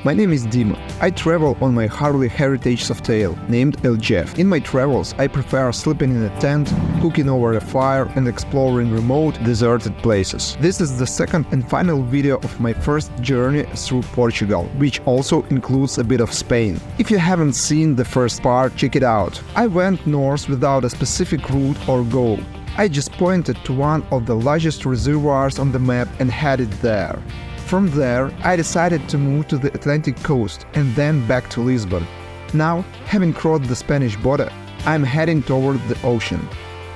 My name is Dima. I travel on my Harley heritage Softail, named LGF. In my travels, I prefer sleeping in a tent, cooking over a fire and exploring remote, deserted places. This is the second and final video of my first journey through Portugal, which also includes a bit of Spain. If you haven't seen the first part, check it out. I went north without a specific route or goal. I just pointed to one of the largest reservoirs on the map and headed there. From there, I decided to move to the Atlantic coast and then back to Lisbon. Now, having crossed the Spanish border, I'm heading toward the ocean.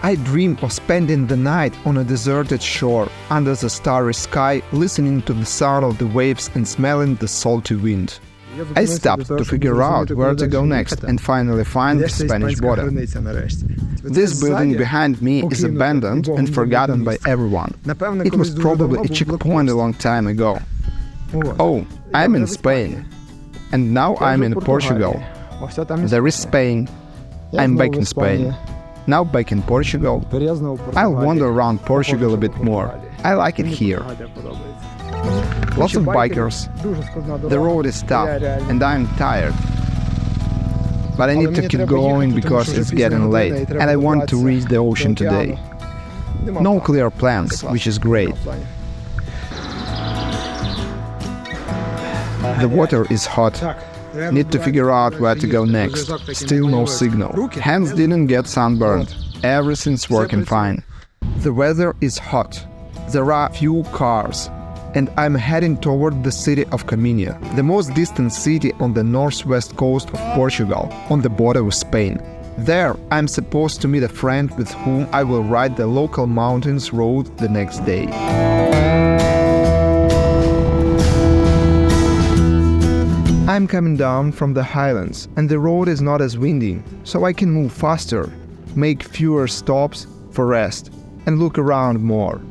I dream of spending the night on a deserted shore, under the starry sky, listening to the sound of the waves and smelling the salty wind. I stopped to figure out where to go next and finally find the Spanish border. This building behind me is abandoned and forgotten by everyone. It was probably a checkpoint a long time ago. Oh, I'm in Spain. And now I'm in Portugal. There is Spain. I'm back in Spain. Now back in Portugal. I'll wander around Portugal a bit more. I like it here. Lots of bikers. The road is tough and I'm tired. But I need to keep going because it's getting late and I want to reach the ocean today. No clear plans, which is great. The water is hot. Need to figure out where to go next. Still no signal. Hands didn't get sunburned. Everything's working fine. The weather is hot. There are few cars. And I'm heading toward the city of Cominha, the most distant city on the northwest coast of Portugal, on the border with Spain. There, I'm supposed to meet a friend with whom I will ride the local mountains road the next day. I'm coming down from the highlands, and the road is not as windy, so I can move faster, make fewer stops for rest, and look around more.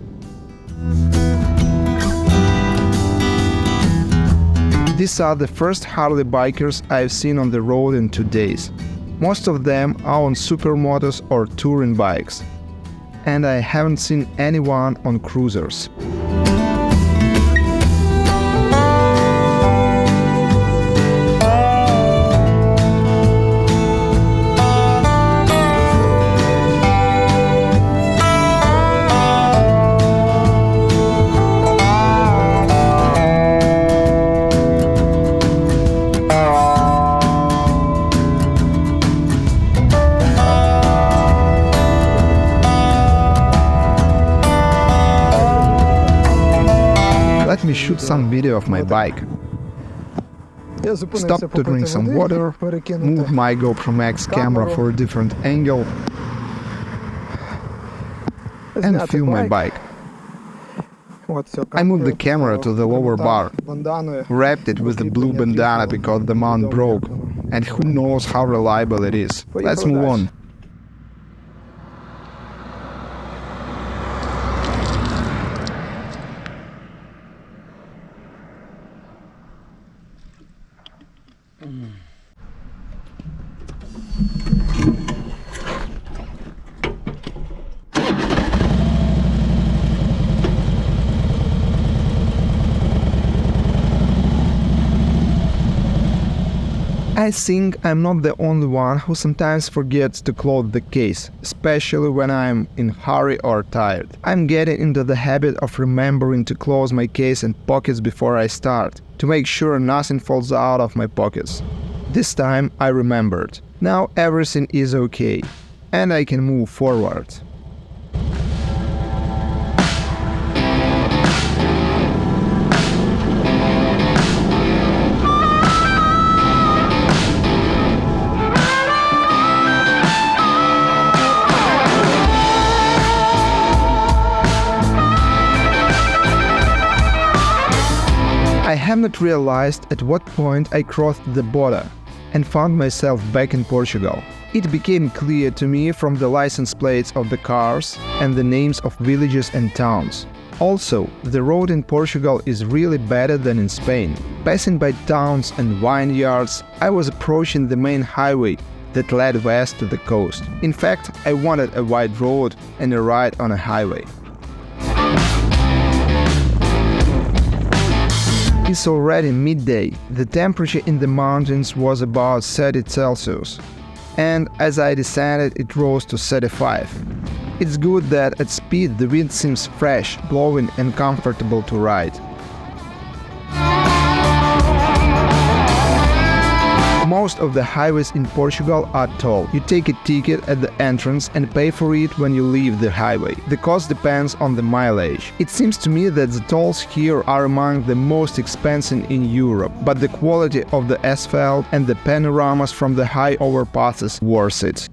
These are the first Harley bikers I've seen on the road in 2 days. Most of them are on supermotos or touring bikes. And I haven't seen anyone on cruisers. Let me shoot some video of my bike. Stop to drink some water, move my GoPro Max camera for a different angle, and film my bike. I moved the camera to the lower bar, wrapped it with the blue bandana because the mount broke, and who knows how reliable it is. Let's move on. I think I'm not the only one who sometimes forgets to close the case, especially when I'm in a hurry or tired. I'm getting into the habit of remembering to close my case and pockets before I start, to make sure nothing falls out of my pockets. This time I remembered. Now everything is okay, and I can move forward. I haven't realized at what point I crossed the border and found myself back in Portugal. It became clear to me from the license plates of the cars and the names of villages and towns. Also, the road in Portugal is really better than in Spain. Passing by towns and vineyards, I was approaching the main highway that led west to the coast. In fact, I wanted a wide road and a ride on a highway. It's already midday. The temperature in the mountains was about 30 Celsius. And as I descended, it rose to 35. It's good that at speed the wind seems fresh, blowing and comfortable to ride. Most of the highways in Portugal are toll. You take a ticket at the entrance and pay for it when you leave the highway. The cost depends on the mileage. It seems to me that the tolls here are among the most expensive in Europe, but the quality of the asphalt and the panoramas from the high overpasses worth it.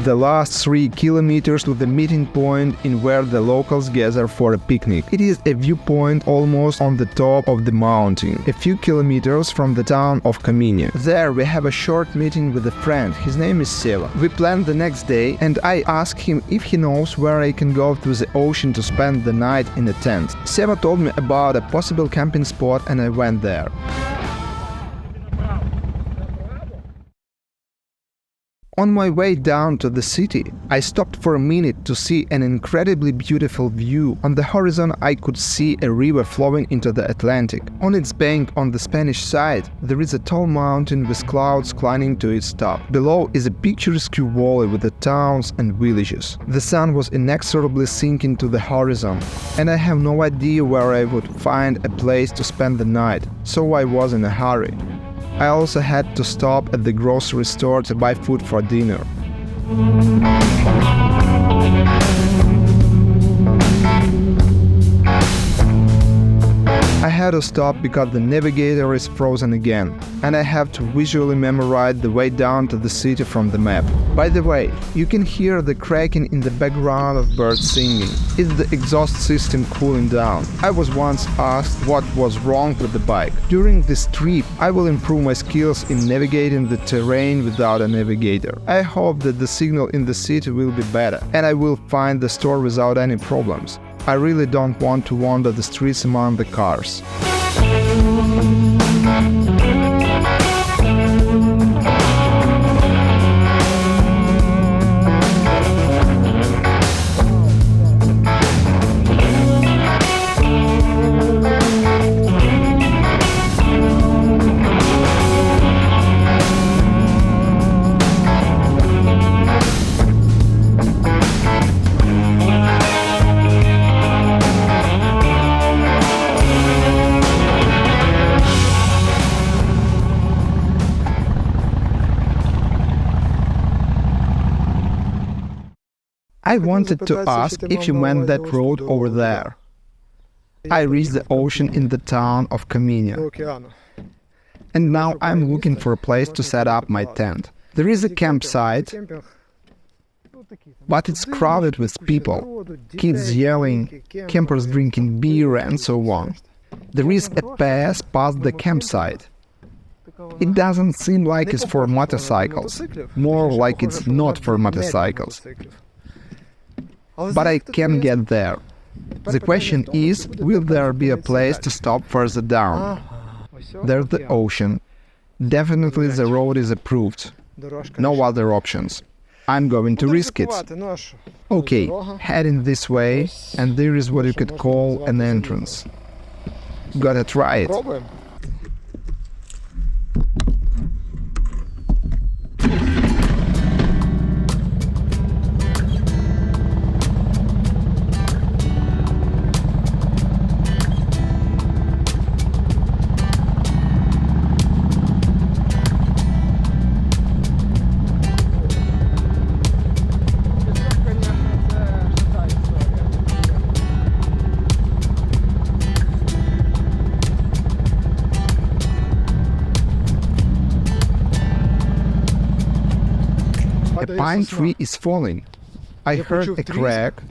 The last 3 kilometers to the meeting point in where the locals gather for a picnic. It is a viewpoint almost on the top of the mountain, a few kilometers from the town of Scenic. There we have a short meeting with a friend, his name is Seva. We planned the next day and I asked him if he knows where I can go to the ocean to spend the night in a tent. Seva told me about a possible camping spot and I went there. On my way down to the city, I stopped for a minute to see an incredibly beautiful view. On the horizon I could see a river flowing into the Atlantic. On its bank on the Spanish side, there is a tall mountain with clouds climbing to its top. Below is a picturesque valley with the towns and villages. The sun was inexorably sinking to the horizon, and I have no idea where I would find a place to spend the night, so I was in a hurry. I also had to stop at the grocery store to buy food for dinner. I had to stop because the navigator is frozen again, and I have to visually memorize the way down to the city from the map. By the way, you can hear the cracking in the background of birds singing. It's the exhaust system cooling down. I was once asked what was wrong with the bike. During this trip, I will improve my skills in navigating the terrain without a navigator. I hope that the signal in the city will be better, and I will find the store without any problems. I really don't want to wander the streets among the cars. I wanted to ask if you meant that road over there. I reached the ocean in the town of Scenic. And now I'm looking for a place to set up my tent. There is a campsite, but it's crowded with people, kids yelling, campers drinking beer and so on. There is a path past the campsite. It doesn't seem like it's for motorcycles, more like it's not for motorcycles. But I can get there. The question is, will there be a place to stop further down? There's the ocean. Definitely the road is approved. No other options. I'm going to risk it. Okay, heading this way, and there is what you could call an entrance. Gotta try it. A pine tree is falling. I heard a crack.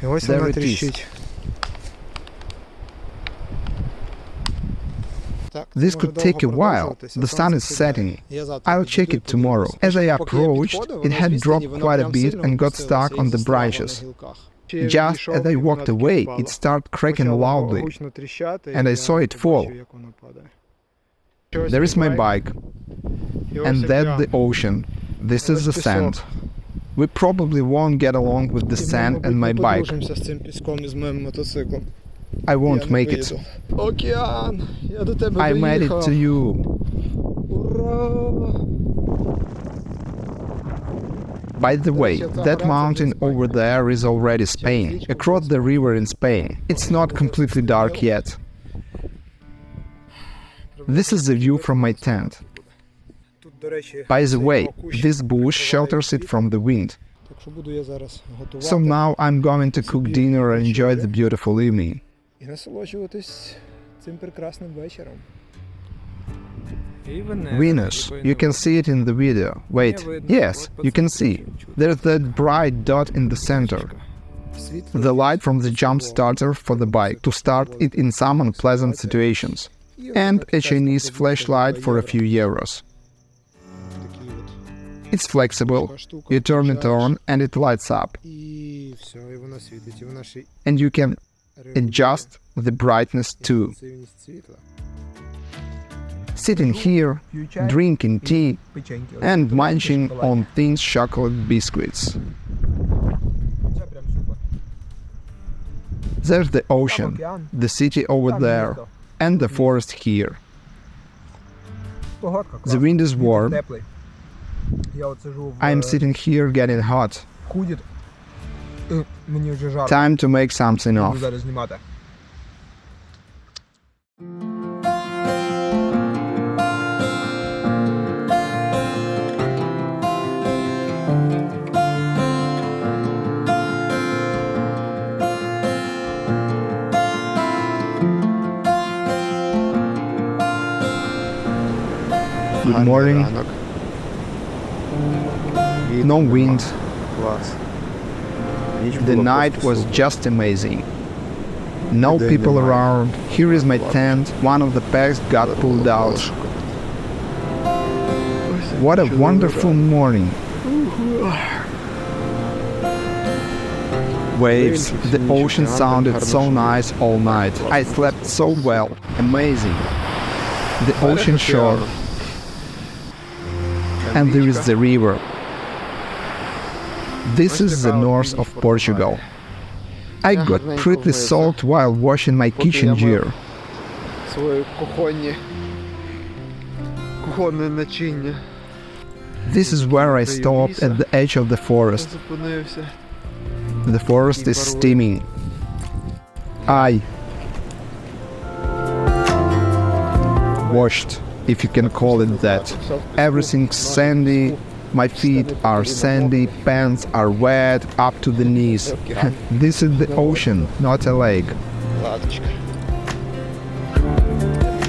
There it is. This could take a while. The sun is setting. I'll check it tomorrow. As I approached, it had dropped quite a bit and got stuck on the branches. Just as I walked away, it started cracking loudly, and I saw it fall. There is my bike, and that's the ocean. This is the sand. We probably won't get along with the sand and my bike. I won't make it. I made it to you. By the way, that mountain over there is already Spain, across the river in Spain. It's not completely dark yet. This is the view from my tent. By the way, this bush shelters it from the wind. So now I'm going to cook dinner and enjoy the beautiful evening. Venus, you can see it in the video. Wait, yes, you can see. There's that bright dot in the center. The light from the jump starter for the bike to start it in some unpleasant situations. And a Chinese flashlight for a few euros. It's flexible, you turn it on and it lights up. And you can adjust the brightness too. Sitting here, drinking tea and munching on thin chocolate biscuits. There's the ocean, the city over there, and the forest here. The wind is warm. I'm sitting here getting hot. Time to make something of. Good morning. No wind. The night was just amazing. No people around. Here is my tent. One of the pegs got pulled out. What a wonderful morning. Waves. The ocean sounded so nice all night. I slept so well. Amazing. The ocean shore. And there is the river. This is the north of Portugal. I got pretty soaked while washing my kitchen gear. This is where I stopped at the edge of the forest. The forest is steaming. I washed, if you can call it that. Everything's sandy. My feet are sandy, pants are wet up to the knees. This is the ocean, not a lake.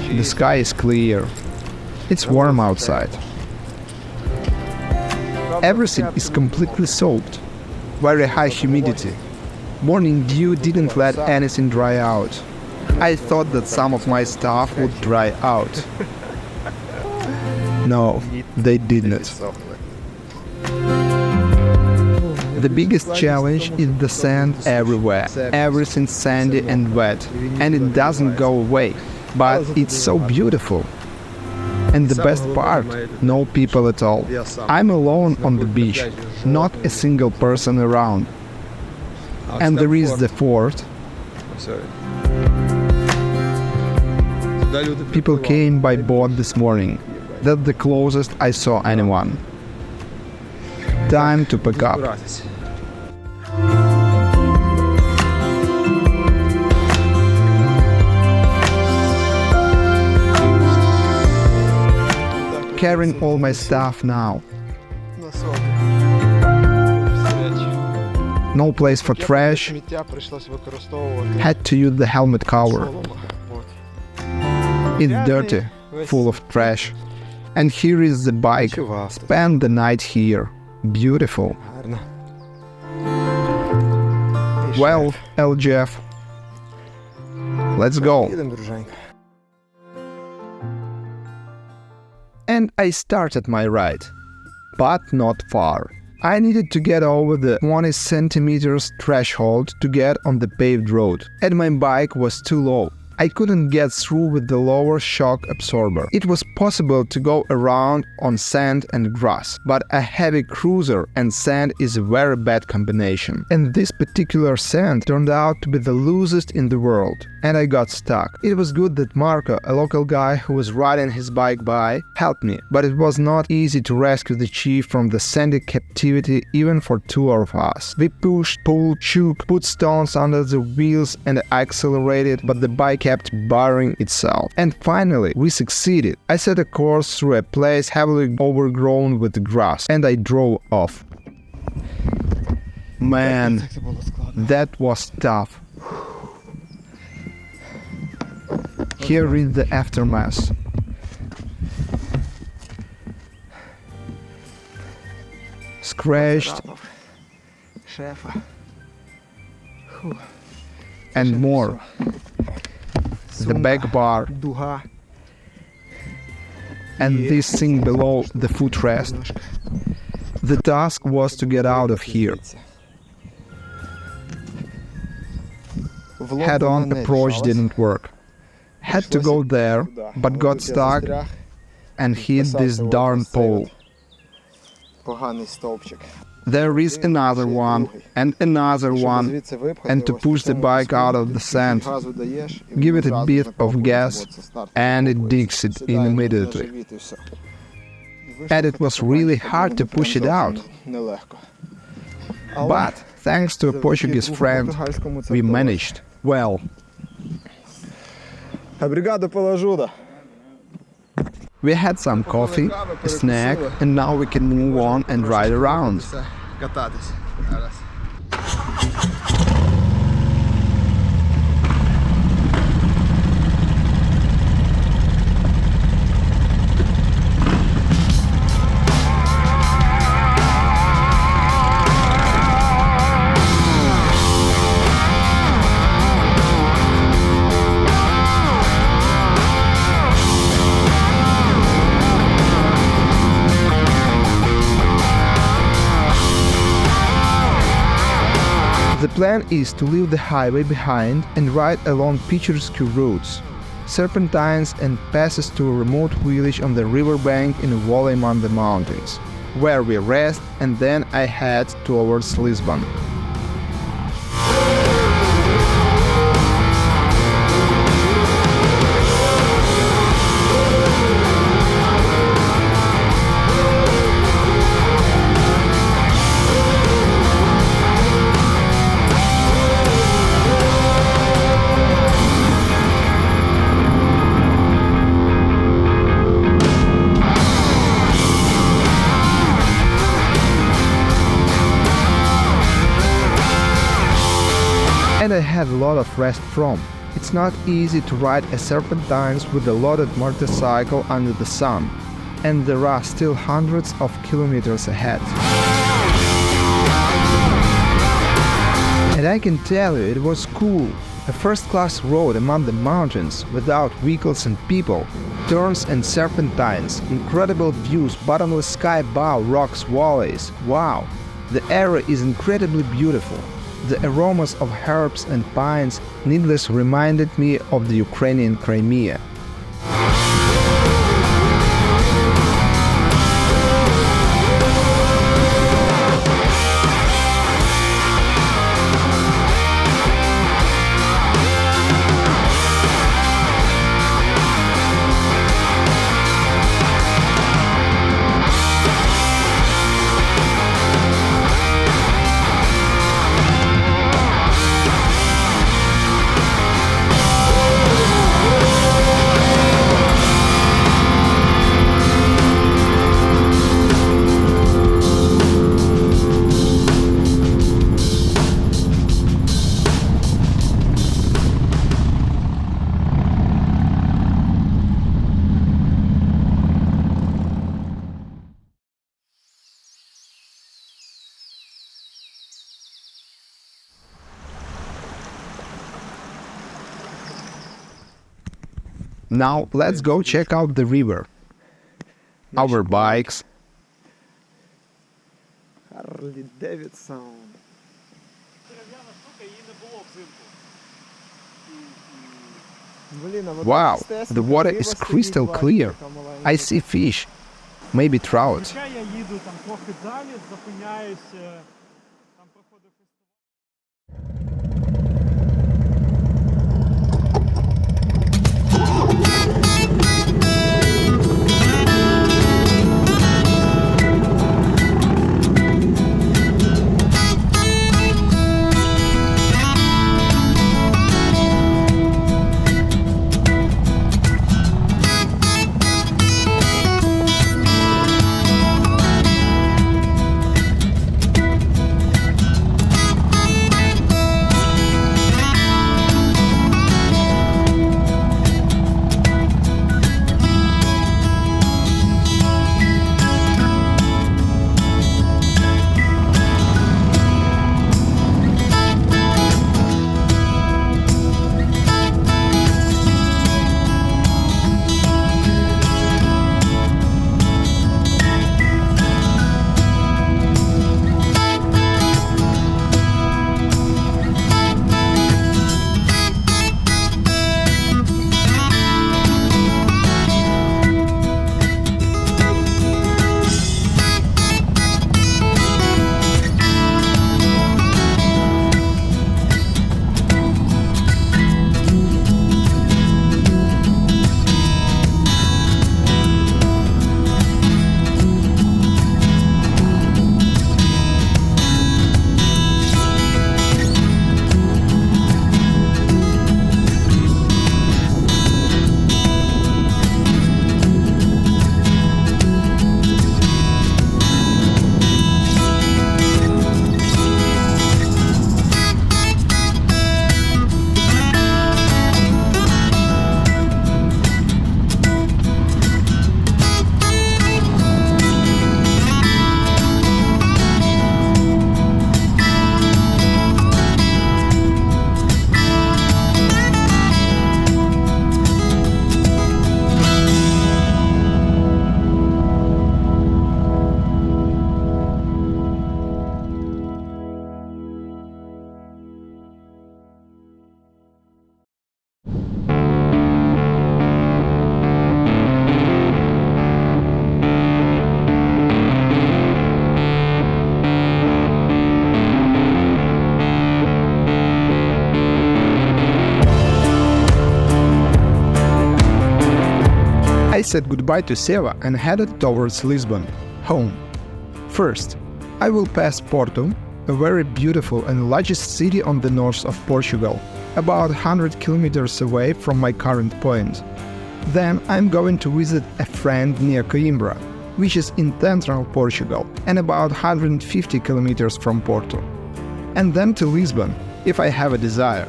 The sky is clear. It's warm outside. Everything is completely soaked. Very high humidity. Morning dew didn't let anything dry out. I thought that some of my stuff would dry out. No, they didn't. The biggest challenge is the sand everywhere. Everything's sandy and wet, and it doesn't go away, but it's so beautiful. And the best part, no people at all. I'm alone on the beach, not a single person around. And there is the fort. People came by boat this morning. That's the closest I saw anyone. Time to pick up. Carrying all my stuff now. No place for trash. Had to use the helmet cover. It's dirty, full of trash. And here is the bike. Spend the night here. Beautiful. Well, LJF, let's go. And I started my ride, but not far. I needed to get over the 20 centimeters threshold to get on the paved road, and my bike was too low. I couldn't get through with the lower shock absorber. It was possible to go around on sand and grass, but a heavy cruiser and sand is a very bad combination. And this particular sand turned out to be the loosest in the world, and I got stuck. It was good that Marco, a local guy who was riding his bike by, helped me, but it was not easy to rescue the chief from the sandy captivity even for two of us. We pushed, pulled, shook, put stones under the wheels and accelerated, but the bike kept burying itself. And finally, we succeeded. I set a course through a place heavily overgrown with grass, and I drove off. Man, that was tough. Here is the aftermath. Scratched and more. The back bar and this thing below the footrest. The task was to get out of here. Head-on approach didn't work. Had to go there, but got stuck and hit this darn pole. There is another one, and another one, and to push the bike out of the sand, give it a bit of gas, and it digs it in immediately. And it was really hard to push it out. But, thanks to a Portuguese friend, we managed well. We had some coffee, a snack, and now we can move on and ride around. The plan is to leave the highway behind and ride along picturesque routes, serpentines and passes to a remote village on the riverbank in a valley among the mountains, where we rest, and then I head towards Lisbon. And I had a lot of rest from. It's not easy to ride a serpentines with a loaded motorcycle under the sun, and there are still hundreds of kilometers ahead. And I can tell you, it was cool. A first-class road among the mountains, without vehicles and people, turns and serpentines, incredible views, bottomless sky above, rocks, valleys. Wow! The area is incredibly beautiful. The aromas of herbs and pines needlessly reminded me of the Ukrainian Crimea. Now let's go check out the river. Our bikes. Harley Davidson. Дерев'яна штука, її не було взимку. Блін, а Wow, the water is crystal clear. I see fish, maybe trout. Зазвичай я їду там трохи далі, зупиняюсь, там проходив фестиваль. I said goodbye to Seva and headed towards Lisbon, home. First, I will pass Porto, a very beautiful and largest city on the north of Portugal, about 100 kilometers away from my current point. Then I'm going to visit a friend near Coimbra, which is in central Portugal and about 150 kilometers from Porto. And then to Lisbon, if I have a desire.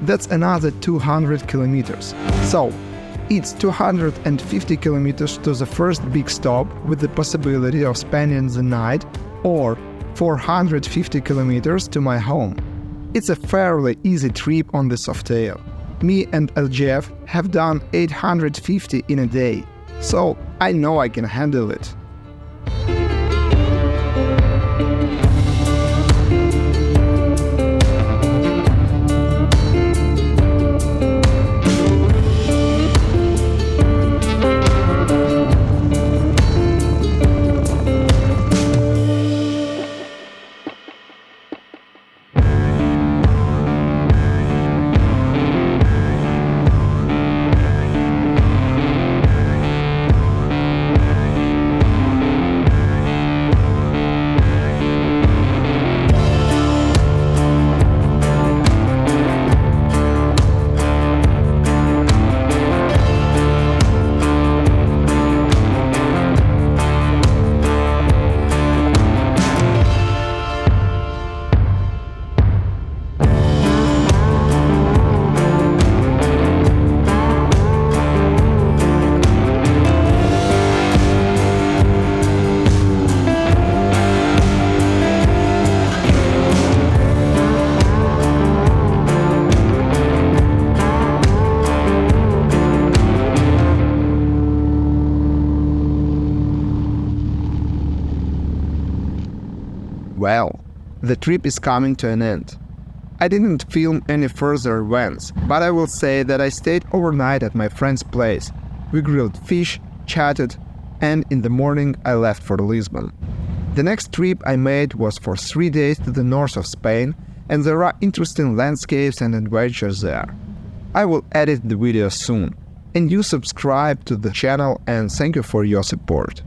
That's another 200 kilometers. So, it's 250 kilometers to the first big stop with the possibility of spending the night, or 450 kilometers to my home. It's a fairly easy trip on the Softail. Me and LGF have done 850 in a day, so I know I can handle it. Well, the trip is coming to an end. I didn't film any further events, but I will say that I stayed overnight at my friend's place. We grilled fish, chatted, and in the morning I left for Lisbon. The next trip I made was for 3 days to the north of Spain, and there are interesting landscapes and adventures there. I will edit the video soon, and you subscribe to the channel, and thank you for your support.